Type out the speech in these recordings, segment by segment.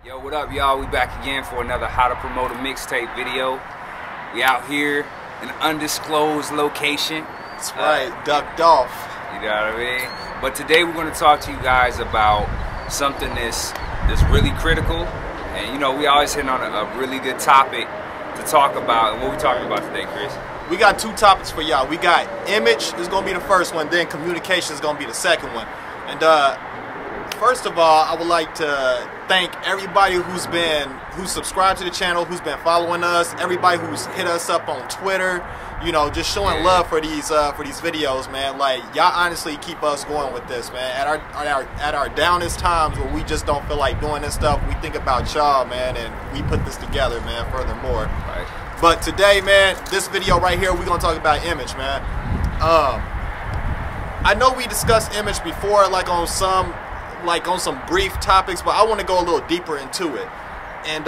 Yo, what up, y'all? We back again for another How to Promote a Mixtape video. We out here in an undisclosed location. That's right, ducked off. You know what I mean? But today we're going to talk to you guys about something that's really critical. And you know, we always hit on a really good topic to talk about. And what we talking about today, Chris? We got two topics for y'all. We got image is going to be the first one, then communication is going to be the second one. And first of all, I would like to thank everybody who's subscribed to the channel, who's been following us, everybody who's hit us up on Twitter, you know, just showing love for these videos, man. Like, y'all honestly keep us going with this, man. At our downest times where we just don't feel like doing this stuff, we think about y'all, man, and we put this together, man, furthermore. Right. But today, man, this video right here, we're gonna talk about image, man. I know we discussed image before, like on some brief topics, but I want to go a little deeper into it. And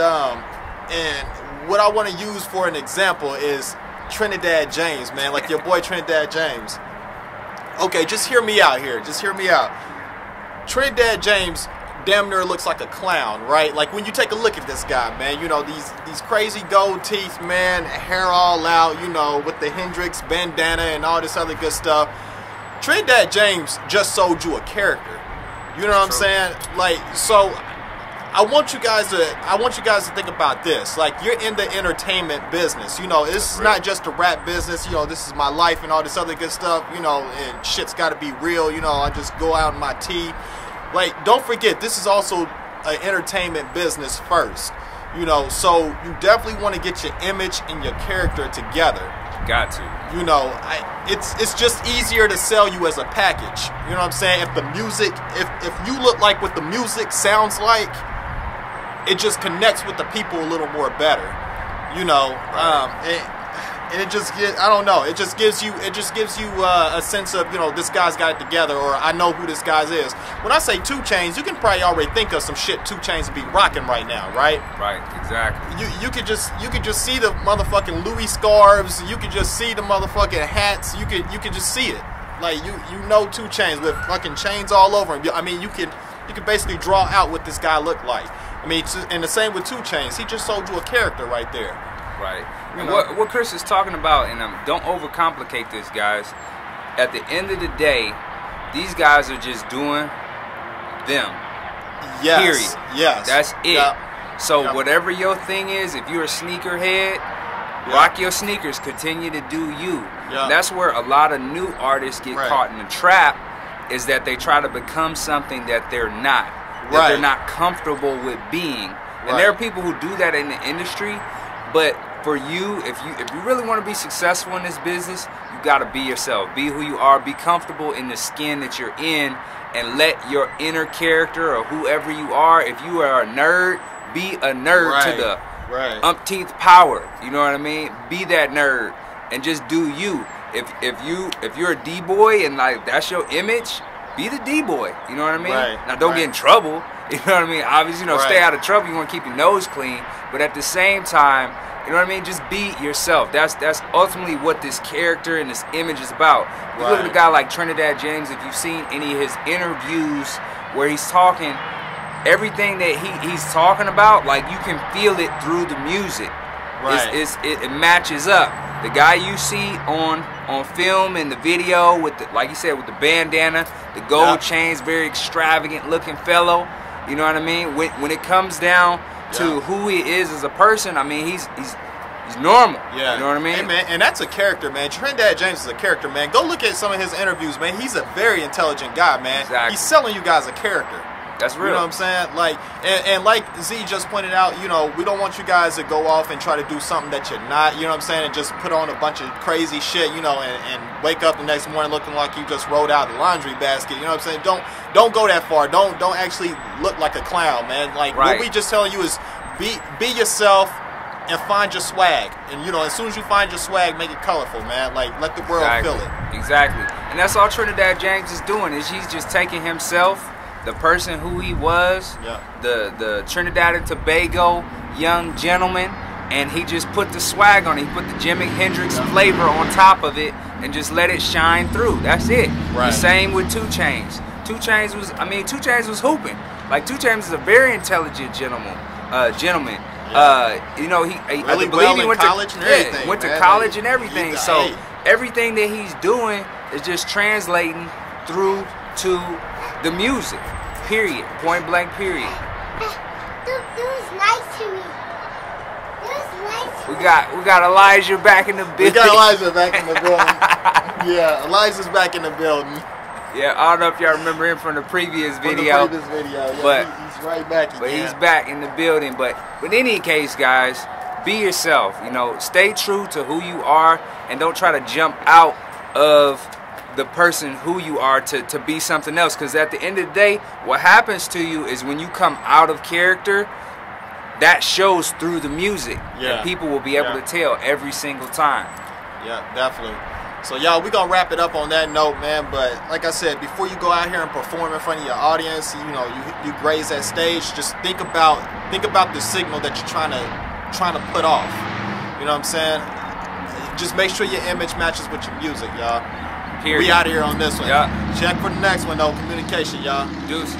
what I want to use for an example is Trinidad James, man, like your boy Trinidad James. Okay, just hear me out here. Just hear me out. Trinidad James damn near looks like a clown, right? Like when you take a look at this guy, man, you know, these crazy gold teeth, man, hair all out, you know, with the Hendrix bandana and all this other good stuff. Trinidad James just sold you a character. You know what I'm saying? Like, so I want you guys to think about this. Like, you're in the entertainment business. You know, this is not just a rap business. You know, this is my life and all this other good stuff. You know, and shit's got to be real. You know, I just go out in my tea. Like, don't forget, this is also an entertainment business first. You know, so you definitely want to get your image and your character together. Got to. You know, it's just easier to sell you as a package. You know what I'm saying? If the music, if you look like what the music sounds like, it just connects with the people a little more better. You know, and it just gives, I don't know, it just gives you a sense of, you know, this guy's got it together, or I know who this guy is. When I say 2 Chainz, you can probably already think of some shit 2 Chainz would be rocking right now, right? Right, exactly. You could just see the motherfucking Louis scarves. You could just see the motherfucking hats. You could just see it. Like you know 2 Chainz with fucking chains all over him. I mean, you could basically draw out what this guy looked like. I mean, and the same with 2 Chainz. He just sold you a character right there. Right. And what Chris is talking about, and don't overcomplicate this, guys. At the end of the day, these guys are just doing them. Yes. Period. Yes. That's it. Yep. So whatever your thing is, if you're a sneakerhead, rock your sneakers. Continue to do you. Yep. That's where a lot of new artists get caught in the trap, is that they try to become something that they're not. That they're not comfortable with being. And there are people who do that in the industry. But for you, if you really want to be successful in this business, you got to be yourself. Be who you are. Be comfortable in the skin that you're in, and let your inner character, or whoever you are, if you are a nerd, be a nerd to the umpteenth power. You know what I mean? Be that nerd and just do you. If you're a D-boy and like that's your image, be the D-boy. You know what I mean? Now don't get in trouble. You know what I mean? Obviously, you know, stay out of trouble. You want to keep your nose clean, but at the same time, you know what I mean? Just be yourself. That's ultimately what this character and this image is about. You look at a guy like Trinidad James. If you've seen any of his interviews where he's talking, everything that he's talking about, like, you can feel it through the music. It matches up. The guy you see on film in the video with the, like you said, with the bandana, the gold chains, very extravagant looking fellow. You know what I mean? When it comes down to who he is as a person, I mean, he's normal. Yeah. You know what I mean? Hey, man, and that's a character, man. Trinidad James is a character, man. Go look at some of his interviews, man. He's a very intelligent guy, man. Exactly. He's selling you guys a character. That's real. You know what I'm saying? Like, and like Z just pointed out, you know, we don't want you guys to go off and try to do something that you're not, you know what I'm saying, and just put on a bunch of crazy shit, you know, and wake up the next morning looking like you just rolled out the laundry basket. You know what I'm saying? Don't go that far. Don't actually look like a clown, man. Like, what we just telling you is be yourself and find your swag. And, you know, as soon as you find your swag, make it colorful, man. Like, let the world feel it. Exactly. And that's all Trinidad James is doing, is he's just taking himself, the person who he was, the Trinidad and Tobago young gentleman, and he just put the swag on it. He put the Jimi Hendrix flavor on top of it and just let it shine through. That's it. The same with 2 Chainz. 2 Chainz was, I mean, 2 Chainz was hooping. Like 2 Chainz is a very intelligent gentleman. You know, I really believe he went to college and everything. Went to college and everything. So everything that he's doing is just translating through to the music. Period. Point blank. Period. It was nice to me. We got Elijah back in the building. We got Elijah back in the building. Yeah, Elijah's back in the building. Yeah, I don't know if y'all remember him from the previous video. Yeah, but he's right back again. But he's back in the building. But in any case, guys, be yourself. You know, stay true to who you are, and don't try to jump out of the person who you are to be something else. Because at the end of the day, what happens to you is when you come out of character, that shows through the music. Yeah. And people will be able to tell every single time. Yeah, definitely. So y'all, we gonna wrap it up on that note, man. But like I said, before you go out here and perform in front of your audience, you know, you graze that stage. Just think about the signal that you're trying to put off. You know what I'm saying? Just make sure your image matches with your music, y'all. Period. We out of here on this one. Yeah. Check for the next one though. Communication, y'all. Deuces.